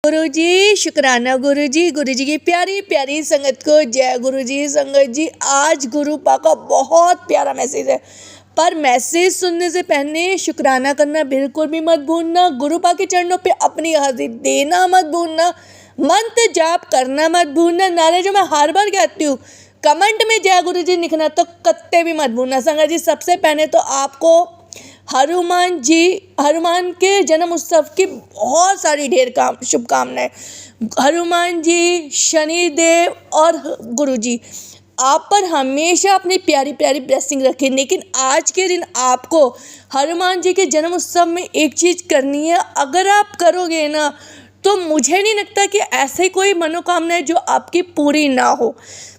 गुरुजी, शुक्राना गुरुजी। गुरुजी की प्यारी प्यारी संगत को जय गुरुजी। संगत जी, आज गुरुपा का बहुत प्यारा मैसेज है, पर मैसेज सुनने से पहले शुक्राना करना बिल्कुल भी मत भूलना। गुरुपा के चरणों पे अपनी हाजिरी देना मत भूलना, मंत्र जाप करना मत भूलना। नारे जो मैं हर बार कहती हूँ, कमेंट में जय गुरुजी लिखना तो कत्ते भी मत भूलना। संगत जी, सबसे पहले तो आपको हनुमान के जन्म उत्सव की बहुत सारी ढेर शुभकामनाएं। हनुमान जी, शनिदेव और गुरुजी आप पर हमेशा अपनी प्यारी प्यारी ब्लेसिंग रखें। लेकिन आज के दिन आपको हनुमान जी के जन्म उत्सव में एक चीज़ करनी है। अगर आप करोगे ना, तो मुझे नहीं लगता कि ऐसे कोई मनोकामना है जो आपकी पूरी ना हो।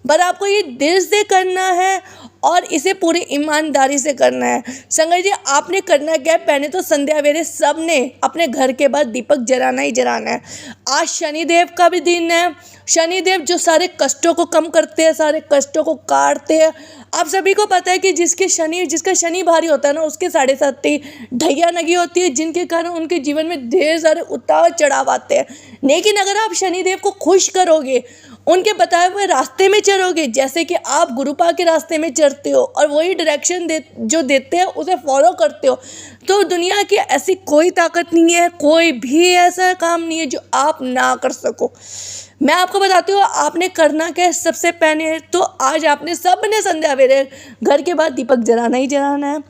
पर आपको ये दिल से करना है और इसे पूरी ईमानदारी से करना है। संगत जी, आपने करना क्या है, पहले तो संध्या वेरे सब ने अपने घर के बाद दीपक जलाना ही जलाना है। आज शनिदेव का भी दिन है। शनिदेव जो सारे कष्टों को कम करते हैं, सारे कष्टों को काटते हैं। आप सभी को पता है कि जिसका शनि भारी होता है ना, उसके 7.5 ढैया नगी होती है, जिनके कारण उनके जीवन में ढेर सारे उतार चढ़ाव आते हैं। लेकिन अगर आप शनिदेव को खुश करोगे, उनके बताए हुए रास्ते में चलोगे, जैसे कि आप गुरुपा के रास्ते में चलते हो और वही डायरेक्शन जो देते हैं उसे फॉलो करते हो, तो दुनिया की ऐसी कोई ताकत नहीं है, कोई भी ऐसा काम नहीं है जो आप ना कर सको। मैं आपको बताती हूँ आपने करना क्या है। सबसे पहले तो आज आपने सब ने संध्या वेरे घर के बाद दीपक जलाना ही जलाना है।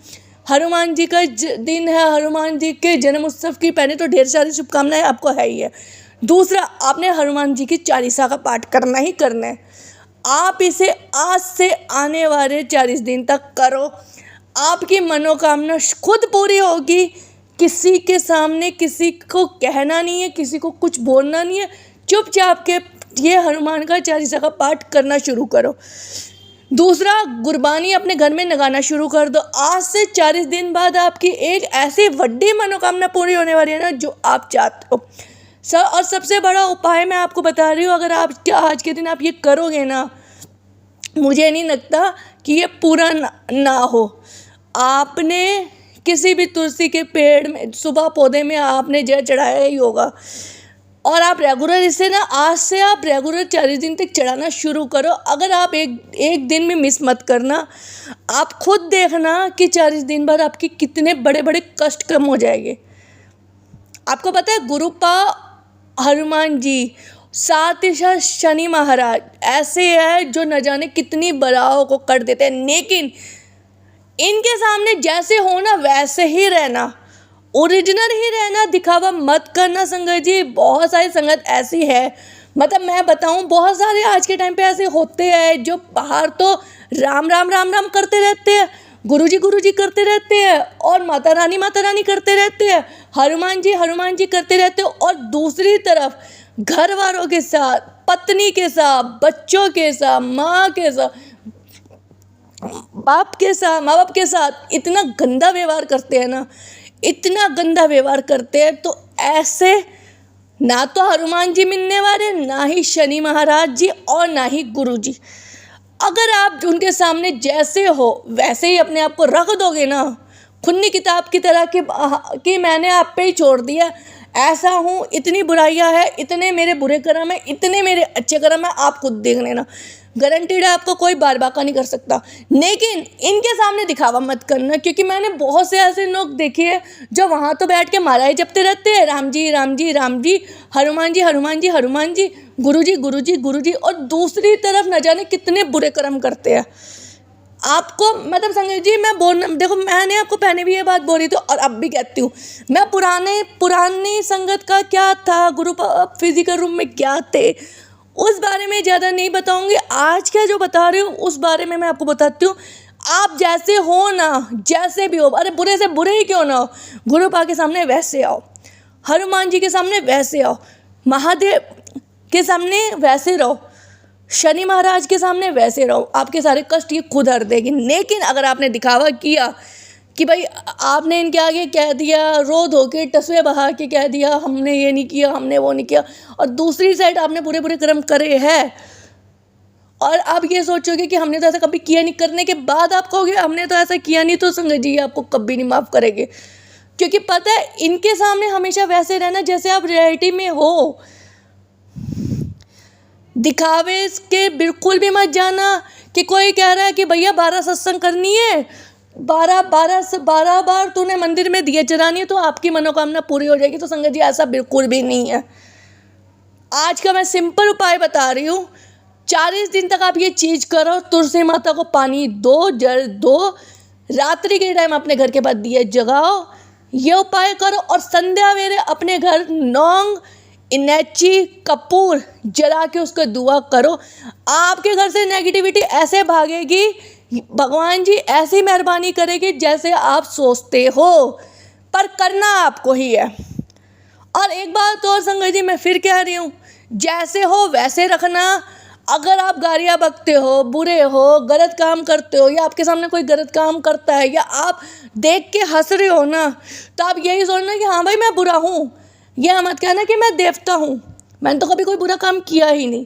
हनुमान जी का दिन है, हनुमान जी के जन्म उत्सव की पहले तो ढेर सारी शुभकामनाएं आपको है ही है। दूसरा, आपने हनुमान जी की चालीसा का पाठ करना ही करना है। आप इसे आज से आने वाले 40 दिन तक करो, आपकी मनोकामना खुद पूरी होगी। किसी के सामने किसी को कहना नहीं है, किसी को कुछ बोलना नहीं है। चुपचाप के ये हनुमान का चालीसा का पाठ करना शुरू करो। दूसरा, गुरबानी अपने घर में लगाना शुरू कर दो। आज से 40 दिन बाद आपकी एक ऐसी बड़ी मनोकामना पूरी होने वाली है ना, जो आप चाहते हो। और सबसे बड़ा उपाय मैं आपको बता रही हूँ, अगर आप आज के दिन आप ये करोगे ना, मुझे नहीं लगता कि ये पूरा ना हो। आपने किसी भी तुलसी के पेड़ में, सुबह पौधे में आपने जल चढ़ाया ही होगा, और आप रेगुलर इसे ना, आज से आप रेगुलर 40 दिन तक चढ़ाना शुरू करो। अगर आप एक दिन में मिस मत करना, आप खुद देखना कि 40 दिन बाद आपके कितने बड़े बड़े कष्ट कम हो जाएंगे। आपको पता है, गुरुपा, हनुमान जी, साथ ही साथ शनि महाराज ऐसे हैं जो न जाने कितनी बलाओं को कर देते हैं। लेकिन इनके सामने जैसे हो ना, वैसे ही रहना, ओरिजिनल ही रहना, दिखावा मत करना। संगत जी, बहुत सारी संगत ऐसी है, मतलब मैं बताऊं, बहुत सारे आज के टाइम पे ऐसे होते हैं जो बाहर तो राम राम राम राम करते रहते हैं, गुरुजी करते रहते हैं, और माता रानी करते रहते हैं, हनुमान जी करते रहते हैं, और दूसरी तरफ घर वालों के साथ, पत्नी के साथ, बच्चों के साथ, माँ बाप के साथ इतना गंदा व्यवहार करते हैं ना, इतना गंदा व्यवहार करते हैं। तो ऐसे ना तो हनुमान जी मिलने वाले, ना ही शनि महाराज जी, और ना ही गुरुजी। अगर आप उनके सामने जैसे हो वैसे ही अपने आप को रख दोगे ना, खुन्नी किताब की तरह कि मैंने आप पे ही छोड़ दिया, ऐसा हूँ, इतनी बुराइयाँ हैं, इतने मेरे बुरे कर्म हैं, इतने मेरे अच्छे कर्म हैं, आप खुद देख लेना। गारंटीड है, आपको कोई बार बाका नहीं कर सकता। लेकिन इनके सामने दिखावा मत करना, क्योंकि मैंने बहुत से ऐसे लोग देखे हैं जो वहाँ तो बैठ के माला ही जपते रहते हैं, राम जी राम जी राम जी, हनुमान जी हनुमान जी हनुमान जी, गुरुजी, और दूसरी तरफ न जाने कितने बुरे कर्म करते हैं। आपको मतलब संगत जी, देखो, मैंने आपको पहले भी ये बात बोली थी और अब भी कहती हूँ, मैं पुरानी संगत का क्या था, गुरु फिजिकल रूम में क्या थे, उस बारे में ज़्यादा नहीं बताऊंगी। आज क्या जो बता रही हूँ उस बारे में मैं आपको बताती हूँ। आप जैसे हो ना, जैसे भी हो, अरे बुरे से बुरे ही क्यों ना हो, गुरुपा के सामने वैसे आओ, हनुमान जी के सामने वैसे आओ, महादेव के सामने वैसे रहो, शनि महाराज के सामने वैसे रहो। आपके सारे कष्ट ये खुद हर देगी। लेकिन अगर आपने दिखावा किया कि भाई आपने इनके आगे कह दिया, रो धो के टसवे बहा के कह दिया, हमने ये नहीं किया, हमने वो नहीं किया, और दूसरी साइड आपने बुरे बुरे कर्म करे हैं, और आप ये सोचोगे कि हमने तो ऐसा कभी किया नहीं, करने के बाद आप कहोगे हमने तो ऐसा किया नहीं, तो संगत जी आपको कभी नहीं माफ़ करेंगे। क्योंकि पता है, इनके सामने हमेशा वैसे रहना जैसे आप रियलिटी में हो। दिखावे के बिल्कुल भी मत जाना कि कोई कह रहा है कि भैया 12 सत्संग करनी है, 12 बार तूने मंदिर में दिए जलानी है तो आपकी मनोकामना पूरी हो जाएगी। तो संगत जी ऐसा बिल्कुल भी नहीं है। आज का मैं सिंपल उपाय बता रही हूँ। 40 दिन तक आप ये चीज़ करो, तुलसी माता को पानी दो, जल दो, रात्रि के टाइम अपने घर के पास दिए जगाओ, ये उपाय करो और संध्या वेरे अपने घर लौंग, इलायची, कपूर जला के उसको दुआ करो। आपके घर से नेगेटिविटी ऐसे भागेगी, भगवान जी ऐसी मेहरबानी करेगी जैसे आप सोचते हो, पर करना आपको ही है। और एक बात और संगत जी मैं फिर कह रही हूँ, जैसे हो वैसे रखना। अगर आप गालियाँ बकते हो, बुरे हो, गलत काम करते हो, या आपके सामने कोई गलत काम करता है या आप देख के हंस रहे हो ना, तो आप यही सोचना कि हाँ भाई मैं बुरा हूँ। यह मत कहना कि मैं देवता हूँ, मैंने तो कभी कोई बुरा काम किया ही नहीं।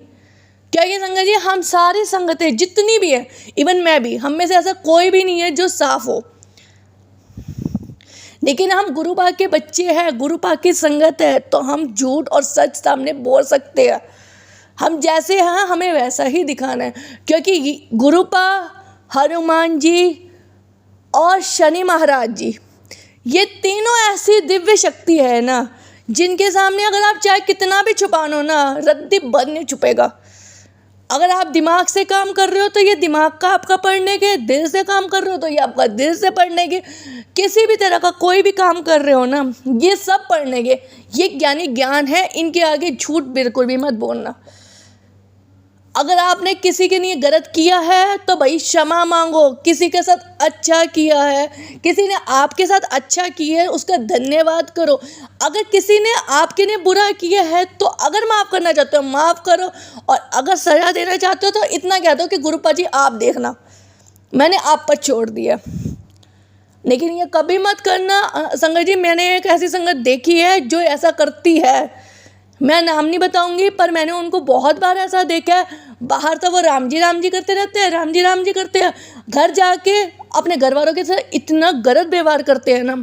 क्योंकि संगत जी हम सारी संगतें जितनी भी है, इवन मैं भी, हम में से ऐसा कोई भी नहीं है जो साफ हो। लेकिन हम गुरु पाक के बच्चे हैं, गुरु पाक की संगत है, तो हम झूठ और सच सामने बोल सकते हैं। हम जैसे हैं हमें वैसा ही दिखाना है। क्योंकि गुरुपा, हनुमान जी और शनि महाराज जी, ये तीनों ऐसी दिव्य शक्ति है ना, जिनके सामने अगर आप चाहे कितना भी छुपा लो ना, रद्दी बद नहीं छुपेगा। अगर आप दिमाग से काम कर रहे हो तो ये दिमाग का आपका पढ़ने के, दिल से काम कर रहे हो तो ये आपका दिल से पढ़ने के, किसी भी तरह का कोई भी काम कर रहे हो ना, ये सब पढ़ने के। ये ज्ञानी ज्ञान है, इनके आगे झूठ बिल्कुल भी मत बोलना। अगर आपने किसी के लिए गलत किया है तो भाई क्षमा मांगो। किसी के साथ अच्छा किया है, किसी ने आपके साथ अच्छा किया है, उसका धन्यवाद करो। अगर किसी ने आपके लिए बुरा किया है तो अगर माफ़ करना चाहते हो माफ़ करो, और अगर सजा देना चाहते हो तो इतना कह दो कि गुरुपा जी आप देखना, मैंने आप पर छोड़ दिया। लेकिन ये कभी मत करना संगत जी। मैंने एक ऐसी संगत देखी है जो ऐसा करती है, मैं नाम नहीं बताऊंगी, पर मैंने उनको बहुत बार ऐसा देखा है। बाहर तो वो राम जी करते रहते हैं, राम जी करते हैं, घर जाके अपने घर वालों के साथ इतना गलत व्यवहार करते हैं ना,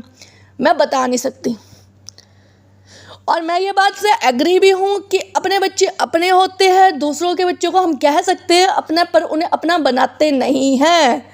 मैं बता नहीं सकती। और मैं ये बात से एग्री भी हूँ कि अपने बच्चे अपने होते हैं, दूसरों के बच्चों को हम कह सकते हैं अपना, पर उन्हें अपना बनाते नहीं हैं।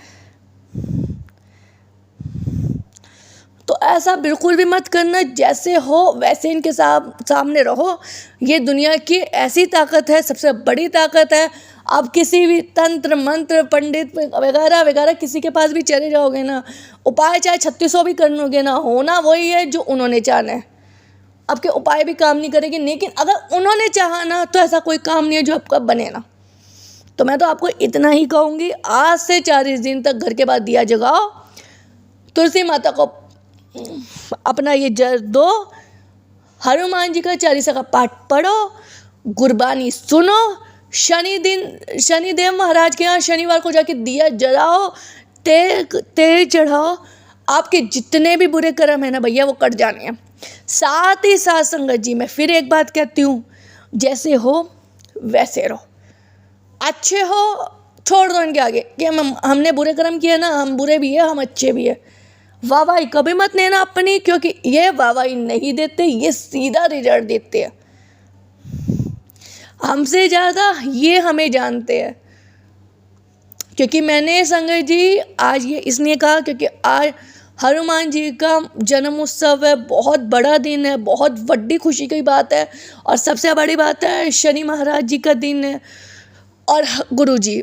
तो ऐसा बिल्कुल भी मत करना, जैसे हो वैसे इनके सामने रहो। ये दुनिया की ऐसी ताकत है, सबसे बड़ी ताकत है। आप किसी भी तंत्र मंत्र पंडित वगैरह वगैरह किसी के पास भी चले जाओगे ना, उपाय चाहे 3600 भी कर लोगे ना, होना वही है जो उन्होंने चाहना है। आपके उपाय भी काम नहीं करेंगे, लेकिन अगर उन्होंने चाहा ना तो ऐसा कोई काम नहीं है जो आपका बने ना। तो मैं तो आपको इतना ही कहूँगी, आज से 40 दिन तक घर के बाद दिया जगाओ, तुलसी माता को अपना ये जल दो, हनुमान जी का 40 का पाठ पढ़ो, गुरबानी सुनो, शनिदेव महाराज के यहाँ शनिवार को जाके दिया जलाओ, तेल चढ़ाओ। आपके जितने भी बुरे कर्म है ना भैया वो कट जाने हैं। साथ ही साथ संगत जी मैं फिर एक बात कहती हूँ, जैसे हो वैसे रहो। अच्छे हो छोड़ दो इनके आगे कि हमने बुरे कर्म किए ना, हम बुरे भी है हम अच्छे भी है। वाहवाही कभी मत लेना अपनी, क्योंकि ये वाहवाही नहीं देते, ये सीधा रिजल्ट देते हैं। हमसे ज़्यादा ये हमें जानते हैं। क्योंकि मैंने संगत जी आज ये इसलिए कहा क्योंकि आज हनुमान जी का जन्म उत्सव है, बहुत बड़ा दिन है, बहुत बड़ी खुशी की बात है। और सबसे बड़ी बात है शनि महाराज जी का दिन है और गुरु जी,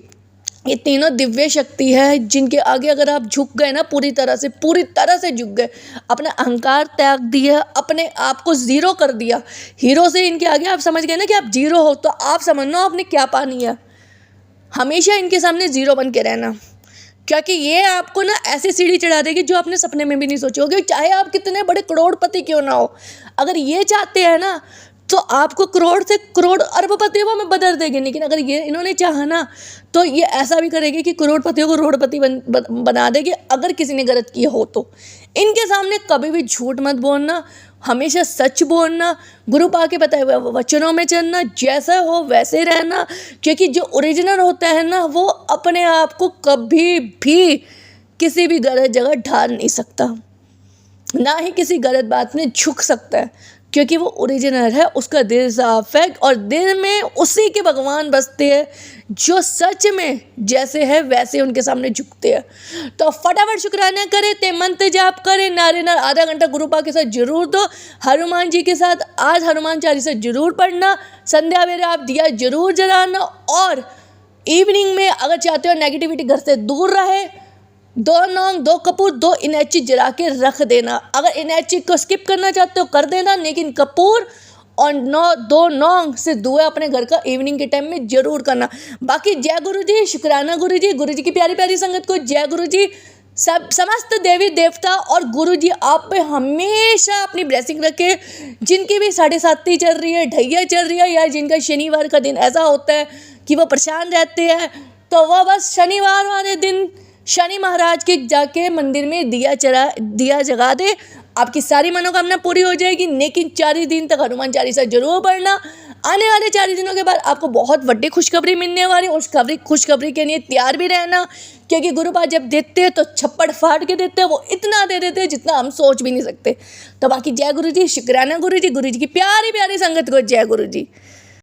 ये तीनों दिव्य शक्ति है जिनके आगे अगर आप झुक गए ना, पूरी तरह से झुक गए, अपना अहंकार त्याग दिया, अपने आप को ज़ीरो कर दिया, हीरो से इनके आगे आप समझ गए ना कि आप जीरो हो, तो आप समझ लो आपने क्या पानी है। हमेशा इनके सामने ज़ीरो बन के रहना, क्योंकि ये आपको ना ऐसी सीढ़ी चढ़ा देगी जो आपने सपने में भी नहीं सोची होगी। चाहे आप कितने बड़े करोड़पति क्यों ना हो, अगर ये चाहते हैं ना तो आपको करोड़ से करोड़ अरबपतियों में बदल देंगे। लेकिन अगर ये इन्होंने चाहा ना तो ये ऐसा भी करेगी कि करोड़पतियों को रोड़पति बना देगी, अगर किसी ने गलत किया हो तो। इनके सामने कभी भी झूठ मत बोलना, हमेशा सच बोलना, गुरु पा के बताए हुए वचनों में चलना, जैसा हो वैसे रहना। क्योंकि जो ओरिजिनल होता है ना वो अपने आप को कभी भी किसी भी गलत जगह ढाल नहीं सकता, ना ही किसी गलत बात में झुक सकता है। क्योंकि वो ओरिजिनल है, उसका दिल साफ है और दिल में उसी के भगवान बसते हैं जो सच में जैसे है वैसे उनके सामने झुकते हैं। तो फटाफट शुक्राना करें, ते मंत्र जाप करें, नारायण आधा घंटा गुरु पाक के साथ जरूर दो, हनुमान जी के साथ आज हनुमान चालीसा जरूर पढ़ना, संध्या वेले आप दिया जरूर जलाना, और इवनिंग में अगर चाहते हो नेगेटिविटी घर से दूर रहे, 2 लौंग 2 कपूर 2 इलायची जला के रख देना। अगर इलायची को स्किप करना चाहते हो कर देना, लेकिन कपूर और 2 लौंग से दुआ अपने घर का इवनिंग के टाइम में जरूर करना। बाकी जय गुरु जी, शुक्राना गुरु जी की प्यारी प्यारी संगत को जय गुरु जी। सब समस्त देवी देवता और गुरु जी आप पे हमेशा अपनी ब्लेसिंग रखे। जिनकी भी 7:30 चल रही है, ढैया चल रही है, या जिनका शनिवार का दिन ऐसा होता है कि वो परेशान रहते हैं, तो वह बस शनिवार वाले दिन शनि महाराज के जाके मंदिर में दिया जगा दे, आपकी सारी मनोकामना पूरी हो जाएगी। लेकिन 4 दिन तक हनुमान चालीसा जरूर पढ़ना। आने वाले 4 दिनों के बाद आपको बहुत बड़ी खुशखबरी मिलने वाली है। उस खुशखबरी के लिए तैयार भी रहना, क्योंकि गुरुपाद जब देते हैं तो छप्पड़ फाड़ के देते हैं, वो इतना दे देते हैं जितना हम सोच भी नहीं सकते। तो बाकी जय गुरु जी, शुक्राना गुरु जी की प्यारी प्यारी संगत को जय गुरु जी।